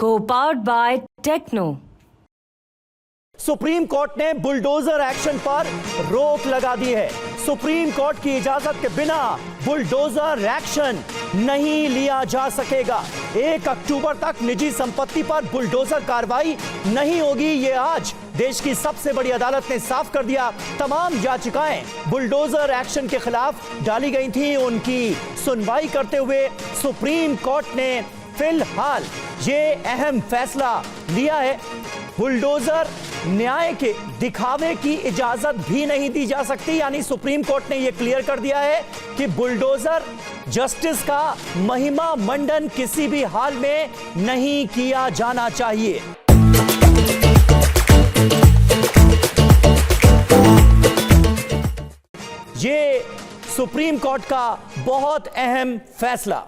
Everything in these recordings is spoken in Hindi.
Co-powered by Techno। Supreme court ने बुलडोजर एक्शन पर रोक लगा दी है। सुप्रीम कोर्ट की इजाजत के बिना बुलडोजर एक्शन नहीं लिया जा सकेगा। 1 अक्टूबर तक निजी संपत्ति पर बुलडोजर कार्रवाई नहीं होगी। ये आज देश की सबसे बड़ी अदालत ने साफ कर दिया। तमाम याचिकाएं बुलडोजर एक्शन के खिलाफ डाली गई थी, उनकी सुनवाई करते हुए सुप्रीम कोर्ट ने फिलहाल ये अहम फैसला लिया है। बुलडोजर न्याय के दिखावे की इजाजत भी नहीं दी जा सकती। यानी सुप्रीम कोर्ट ने यह क्लियर कर दिया है कि बुलडोजर जस्टिस का महिमा मंडन किसी भी हाल में नहीं किया जाना चाहिए। ये सुप्रीम कोर्ट का बहुत अहम फैसला।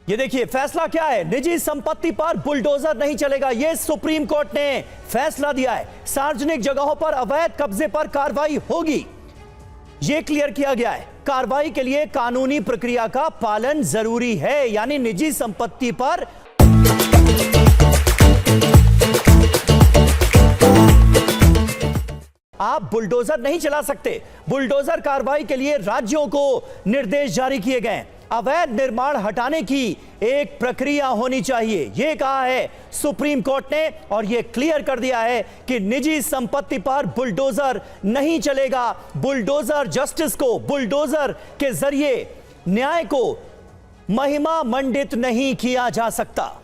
ये देखिए फैसला क्या है। निजी संपत्ति पर बुलडोजर नहीं चलेगा, यह सुप्रीम कोर्ट ने फैसला दिया है। सार्वजनिक जगहों पर अवैध कब्जे पर कार्रवाई होगी, यह क्लियर किया गया है। कार्रवाई के लिए कानूनी प्रक्रिया का पालन जरूरी है। यानी निजी संपत्ति पर आप बुलडोजर नहीं चला सकते। बुलडोजर कार्रवाई के लिए राज्यों को निर्देश जारी किए गए। अवैध निर्माण हटाने की एक प्रक्रिया होनी चाहिए, यह कहा है सुप्रीम कोर्ट ने। और यह क्लियर कर दिया है कि निजी संपत्ति पर बुलडोजर नहीं चलेगा। बुलडोजर जस्टिस को, बुलडोजर के जरिए न्याय को महिमा मंडित नहीं किया जा सकता।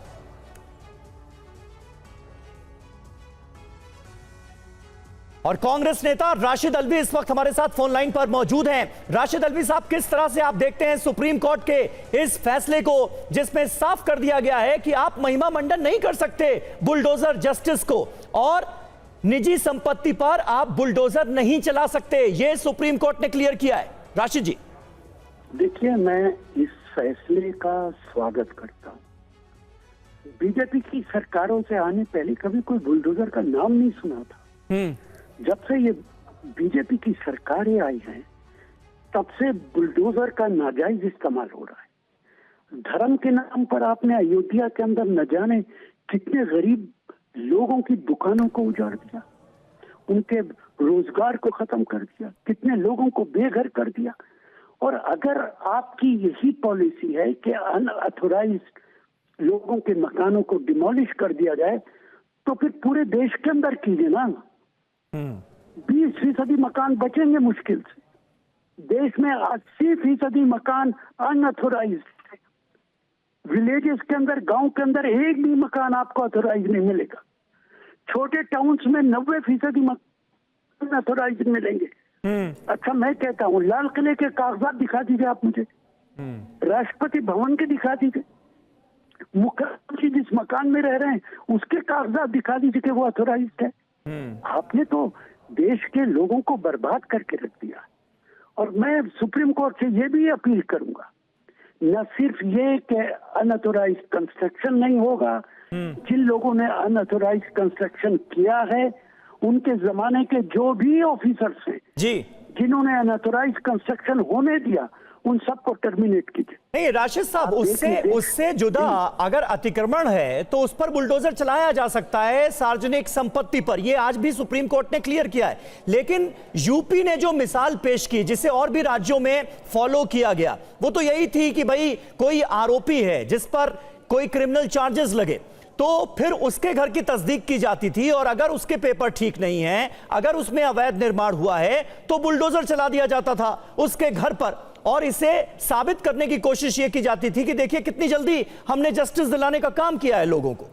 और कांग्रेस नेता राशिद अल्वी इस वक्त हमारे साथ फोन लाइन पर मौजूद हैं। राशिद अल्वी साहब, किस तरह से आप देखते हैं सुप्रीम कोर्ट के इस फैसले को, जिसमें साफ कर दिया गया है कि आप महिमा मंडन नहीं कर सकते बुलडोजर जस्टिस को, और निजी संपत्ति पर आप बुलडोजर नहीं चला सकते, यह सुप्रीम कोर्ट ने क्लियर किया है। राशिद जी, देखिए, मैं इस फैसले का स्वागत करता हूं। बीजेपी की सरकारों से आने पहले कभी कोई बुलडोजर का नाम नहीं सुना था। जब से ये बीजेपी की सरकारें आई हैं, तब से बुलडोजर का नाजायज इस्तेमाल हो रहा है। धर्म के नाम पर आपने अयोध्या के अंदर न जाने कितने गरीब लोगों की दुकानों को उजाड़ दिया, उनके रोजगार को खत्म कर दिया, कितने लोगों को बेघर कर दिया। और अगर आपकी यही पॉलिसी है कि अनऑथोराइज्ड लोगों के मकानों को डिमोलिश कर दिया जाए, तो फिर पूरे देश के अंदर कीजिए ना। 20% मकान बचेंगे मुश्किल से। देश में 80% मकान अनऑथोराइज्ड है। विलेजेस के अंदर, गांव के अंदर एक भी मकान आपको ऑथोराइज नहीं मिलेगा। छोटे टाउन्स में 90% मकान अनऑथोराइज्ड मिलेंगे। अच्छा, मैं कहता हूँ लाल किले के कागजात दिखा दीजिए आप मुझे, राष्ट्रपति भवन के दिखा दीजिए, मुख्यमंत्री जिस मकान में रह रहे हैं उसके कागजात दिखा दीजिए कि वो ऑथोराइज्ड है। आपने तो देश के लोगों को बर्बाद करके रख दिया। और मैं सुप्रीम कोर्ट से ये भी अपील करूंगा, न सिर्फ ये कि अनऑथोराइज्ड कंस्ट्रक्शन नहीं होगा, जिन लोगों ने अनऑथोराइज्ड कंस्ट्रक्शन किया है उनके जमाने के जो भी ऑफिसर्स हैं जी, जिन्होंने अनऑथोराइज्ड कंस्ट्रक्शन होने दिया, उन सबको टर्मिनेट कीजिए। नहीं राशिद साहब, उससे जुदा अगर अतिक्रमण है तो उस पर बुलडोजर चलाया जा सकता है सार्वजनिक संपत्ति पर, यह आज भी सुप्रीम कोर्ट ने क्लियर किया है। लेकिन यूपी ने जो मिसाल पेश की, जिसे और भी राज्यों में फॉलो किया गया, वो तो यही थी कि भाई कोई आरोपी है जिस पर कोई क्रिमिनल चार्जेस लगे, तो फिर उसके घर की तस्दीक की जाती थी, और अगर उसके पेपर ठीक नहीं है, अगर उसमें अवैध निर्माण हुआ है, तो बुलडोजर चला दिया जाता था उसके घर पर। और इसे साबित करने की कोशिश यह की जाती थी कि देखिए कितनी जल्दी हमने जस्टिस दिलाने का काम किया है लोगों को।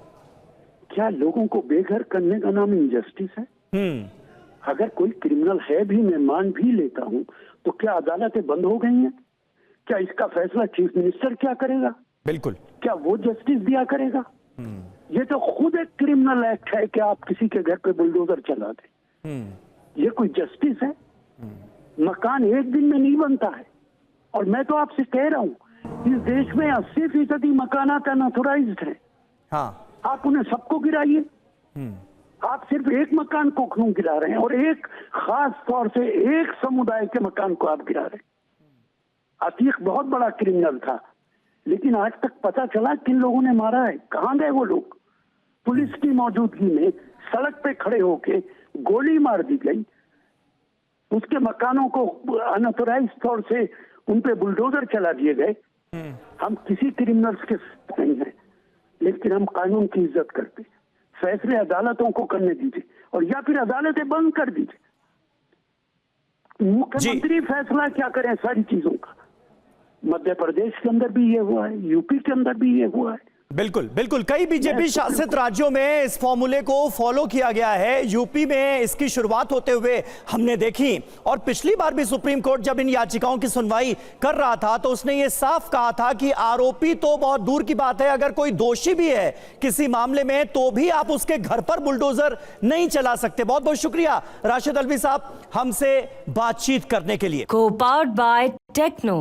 क्या लोगों को बेघर करने का नाम इनजस्टिस है? अगर कोई क्रिमिनल है भी, मैं मान भी लेता हूं, तो क्या अदालतें बंद हो गई हैं? क्या इसका फैसला चीफ मिनिस्टर क्या करेगा? बिल्कुल। क्या वो जस्टिस दिया करेगा? ये तो खुद एक क्रिमिनल एक्ट है कि आप किसी के घर पे बुलडोजर चला दें। ये कोई जस्टिस है? मकान एक दिन में नहीं बनता है। और मैं तो आपसे कह रहा हूं, इस देश में 80% मकानात अनऑथोराइज्ड हैं। हाँ। आप उन्हें सबको गिराइए। आप सिर्फ एक मकान को क्यों गिरा रहे हैं, और एक खास तौर से एक समुदाय के मकान को आप गिरा रहे हैं? अतीक बहुत बड़ा क्रिमिनल था, लेकिन आज तक पता चला किन लोगों ने मारा है, कहां गए वो लोग। पुलिस की मौजूदगी में सड़क पे खड़े होके गोली मार दी गई, उसके मकानों को अनऑथराइज तौर से उन पे बुलडोजर चला दिए गए। हम किसी क्रिमिनल्स के साथ नहीं हैं, लेकिन हम कानून की इज्जत करते। फैसले अदालतों को करने दीजिए, और या फिर अदालतें बंद कर दीजिए। मुख्यमंत्री फैसला क्या करें सारी चीजों का। मध्य प्रदेश के अंदर भी ये हुआ है, यूपी के अंदर भी ये हुआ है। बिल्कुल बिल्कुल, कई बीजेपी शासित राज्यों में इस फॉर्मूले को फॉलो किया गया है। यूपी में इसकी शुरुआत होते हुए हमने देखी, और पिछली बार भी सुप्रीम कोर्ट जब इन याचिकाओं की सुनवाई कर रहा था तो उसने ये साफ कहा था कि आरोपी तो बहुत दूर की बात है, अगर कोई दोषी भी है किसी मामले में तो भी आप उसके घर पर बुलडोजर नहीं चला सकते। बहुत बहुत शुक्रिया राशिद अल्वी साहब हमसे बातचीत करने के लिए। Co-powered by Techno.